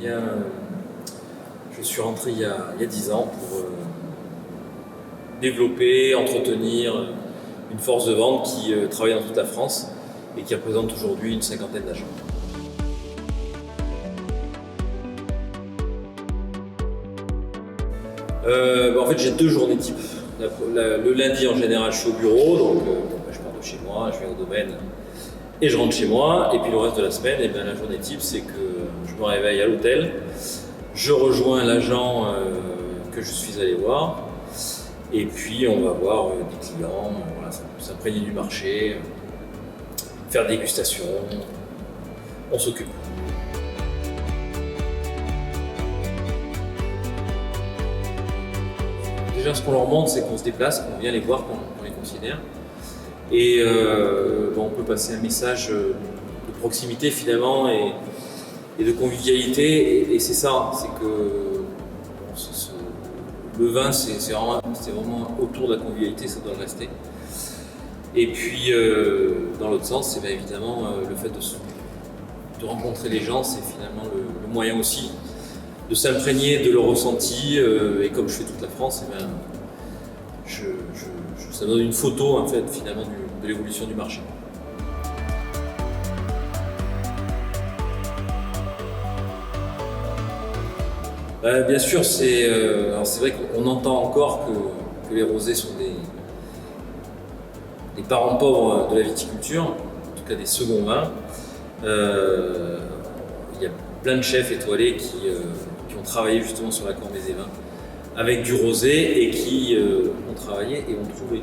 bien, je suis rentré il y a 10 ans pour développer, entretenir une force de vente qui travaille dans toute la France et qui représente aujourd'hui une cinquantaine d'agents. En fait, j'ai 2 journées type. Le lundi, en général, je suis au bureau, donc je pars de chez moi, je vais au domaine et je rentre chez moi. Et puis le reste de la semaine, la journée type, c'est que je me réveille à l'hôtel, je rejoins l'agent que je suis allé voir, et puis on va voir des clients, voilà, s'imprégner du marché, faire des dégustations, on s'occupe. Déjà, ce qu'on leur montre, c'est qu'on se déplace, qu'on vient les voir, qu'on les considère. Et on peut passer un message de proximité finalement et de convivialité. Et c'est ça, c'est que le vin, c'est vraiment autour de la convivialité, ça doit le rester. Et puis, dans l'autre sens, c'est bien évidemment le fait de rencontrer les gens, c'est finalement le moyen aussi de s'imprégner de leur ressenti, et comme je fais toute la France, ça donne une photo en fait, finalement de l'évolution du marché. Bien sûr, c'est vrai qu'on entend encore que les rosés sont des parents pauvres de la viticulture, en tout cas des seconds vins. Il y a plein de chefs étoilés qui ont travaillé justement sur la Corne des vins avec du rosé et qui ont travaillé et ont trouvé.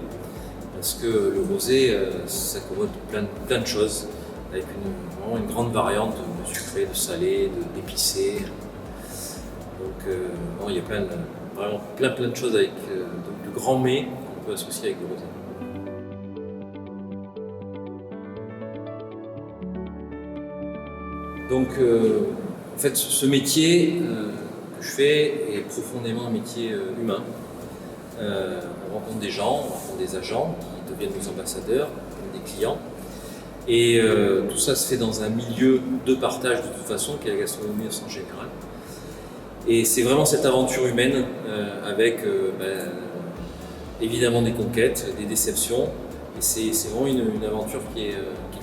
Parce que le rosé, ça s'accommode de plein de choses, avec vraiment une grande variante de sucré, de salé, d'épicé. Donc il y a vraiment plein de choses avec de grands mets qu'on peut associer avec le rosé. Donc en fait, ce métier que je fais est profondément un métier humain. On rencontre des gens, on rencontre des agents qui deviennent nos ambassadeurs, des clients. Et tout ça se fait dans un milieu de partage de toute façon, qui est la gastronomie au sens général. Et c'est vraiment cette aventure humaine avec évidemment des conquêtes, des déceptions. Et c'est vraiment une aventure qui est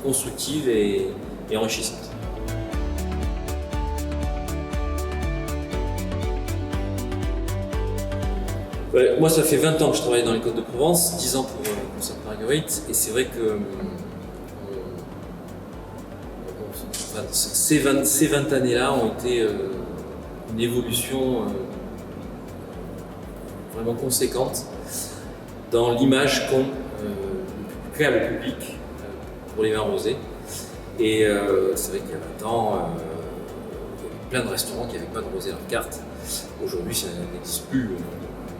constructive et enrichissante. Moi, ça fait 20 ans que je travaille dans les Côtes de Provence, 10 ans pour Sainte-Marguerite, et c'est vrai que ces 20 années-là ont été une évolution vraiment conséquente dans l'image qu'ont le public pour les vins rosés. Et c'est vrai qu'il y a 20 ans, il y avait plein de restaurants qui n'avaient pas de rosé à la carte. Aujourd'hui, ça n'existe plus.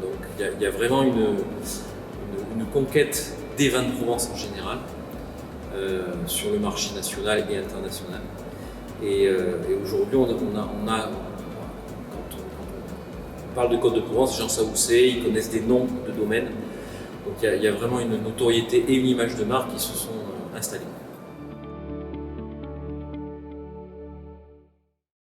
Donc il y a vraiment une conquête des vins de Provence en général sur le marché national et international. Et aujourd'hui, quand on parle de Côte de Provence, les gens savent où c'est, ils connaissent des noms de domaines. Donc il y a vraiment une notoriété et une image de marque qui se sont installées.